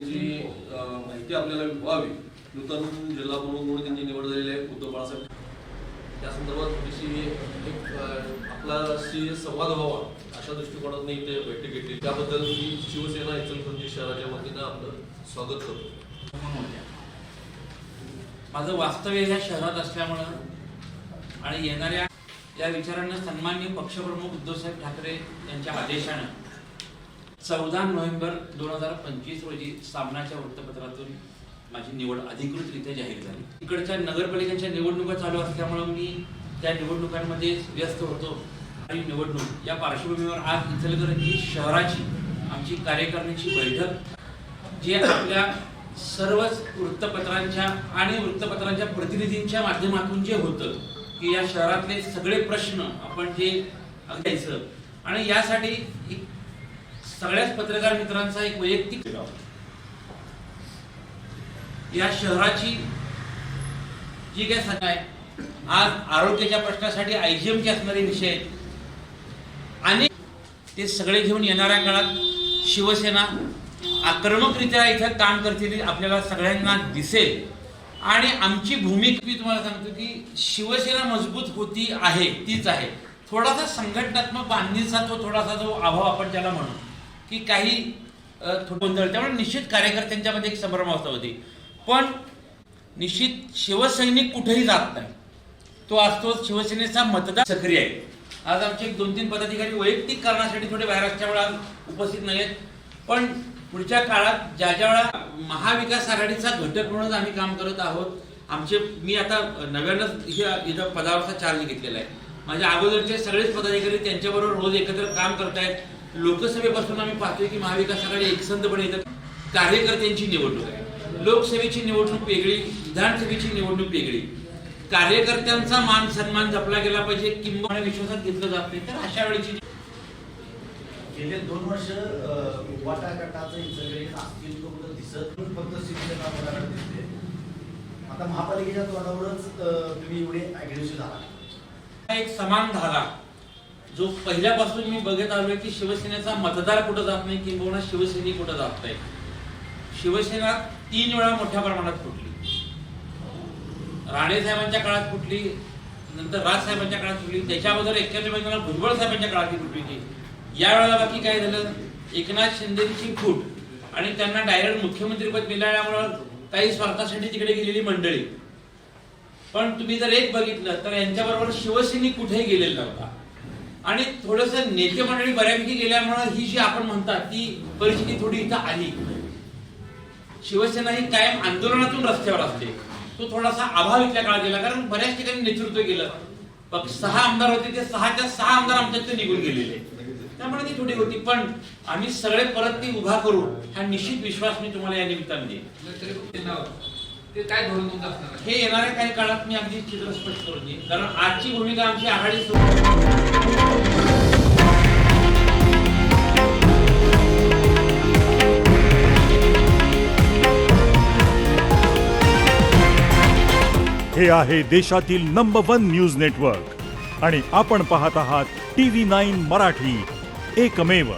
जी माहिती आपल्याला व्हावी, नूतन जिल्हा प्रमुख म्हणून त्यांची निवड झालेली आहे उद्धव बाळासाहेब. त्या संदर्भात थोडीशी आपलाशी संवाद व्हावा अशा दृष्टिकोनातून इथे बैठक घेतली. त्याबद्दल मी शिवसेना इचलकरंजी शहराच्या वतीनं आपलं स्वागत करतो. माझं वास्तव्य या शहरात असल्यामुळं आणि येणाऱ्या या विचारांना सन्माननीय पक्षप्रमुख उद्धवसाहेब ठाकरे यांच्या आदेशानं 14 नोव्हेंबर 2025 रोजी सामनाच्या वृत्तपत्रातून माझी निवड अधिकृतरित्या जाहीर झाली. इकडच्या नगरपालिकांच्या निवडणुका चालू असल्यामुळे मी त्या निवडणुकांमध्ये व्यस्त होतो आणि निवडणूक या पार्श्वभूमीवर आज इचलकरंजी शहराची आमची कार्यकारिणीची बैठक जे आपल्या सर्वच वृत्तपत्रांच्या आणि वृत्तपत्रांच्या प्रतिनिधींच्या माध्यमातून जे होतं की या शहरातले सगळे प्रश्न आपण जे घ्यायचं आणि यासाठी सगळ्याच पत्रकार मित्रांचा एक वैयक्तिक या शहराची जी काय संख्या आहे आज आरोग्याच्या प्रश्नासाठी आयजीएमचे असणारे विषय आणि ते सगळे घेऊन येणाऱ्या काळात शिवसेना आक्रमकरित्या इथं काम करते आपल्याला सगळ्यांना दिसेल. आणि आमची भूमिका मी तुम्हाला सांगतो की शिवसेना मजबूत होती आहे तीच आहे. थोडासा संघटनात्मक बांधणीचा तो थोडासा जो अभाव आपण त्याला म्हणू की काही गोंधळ, त्यामुळे निश्चित कार्यकर्त्यांच्यामध्ये एक संभ्रमावस्था होती. पण निश्चित शिवसैनिक कुठेही जात नाही, तो असतो शिवसेनेचा मतदार सक्रिय आहे. आज आमचे 2-3 पदाधिकारी वैयक्तिक कारणासाठी थोडे बाहेर असल्यामुळे उपस्थित नाही आहेत. पण पुढच्या काळात ज्या वेळा महाविकास आघाडीचा घटक म्हणून आम्ही काम करत आहोत, मी आता नव्यानंच इथं पदावरचा चार्ज घेतलेला आहे. माझ्या अगोदरचे सगळेच पदाधिकारी त्यांच्याबरोबर रोज एकत्र काम करतायत. लोकसभेपासून आम्ही पाहतोय की महाविकास आघाडी एकसंधपणे येतात. कार्यकर्त्यांची निवडणूक आहे, लोकसभेची निवडणूक वेगळी, विधानसभेची निवडणूक वेगळी. कार्यकर्त्यांचा मान सन्मान जपला गेला पाहिजे किंवा विश्वासात घेतलं जात नाही. तर अशा वेळेची गेले 2 वर्ष वाटा गटाचं इचलकरंजीत अस्तित्व कुठं दिसत फक्त शिवसेना पदाकडे दिसते. आता महापालिकेच्या तोंडावरच तुम्ही एवढे अग्रेसिव्ह झाला. एक समान धागा जो पहिल्यापासून मी बघत आलोय की शिवसेनेचा मतदार कुठं जात नाही किंवा शिवसैनिक कुठं जात नाही. शिवसेना 3 वेळा मोठ्या प्रमाणात फुटली. राणे साहेबांच्या काळात फुटली, नंतर राज साहेबांच्या काळात फुटली, त्याच्या अगोदर 91 भुजबळ साहेबांच्या काळात फुटली. या वेळेला बाकी काय झालं, एकनाथ शिंदेची फूट आणि त्यांना डायरेक्ट मुख्यमंत्रीपद मिळाल्यामुळं काही स्वार्थासाठी तिकडे गेलेली मंडळी. पण तुम्ही जर एक बघितलं तर यांच्याबरोबर शिवसैनिक कुठेही गेलेला नव्हता. आणि थोडस नेते मंडळी बऱ्यापैकी गेल्यामुळे ही जी आपण म्हणतात ती परिस्थिती थोडी इथं आली. शिवसेना ही कायम आंदोलनातून रस्त्यावर असते, तो थोडासा अभाव इथल्या काळात गेला. कारण बऱ्याच ठिकाणी नेतृत्व केलं. 6 आमदार होते, ते 6च्या 6 आमदार आमच्यात निघून गेलेले, त्यामुळे ती थोडी होती. पण आम्ही सगळे परत ती उभा करू हा निश्चित विश्वास मी तुम्हाला या निमित्ताने देईन. ते काय धोरण तुमचं असणार आहे? हे येणाऱ्या काही काळात मी अगदी चित्र स्पष्ट करून देईन. कारण आजची भूमिका आमची आघाडी हे आहे देशातील नंबर 1 न्यूज नेटवर्क आणि आपण पाहत आहात TV9 मराठी, एकमेव.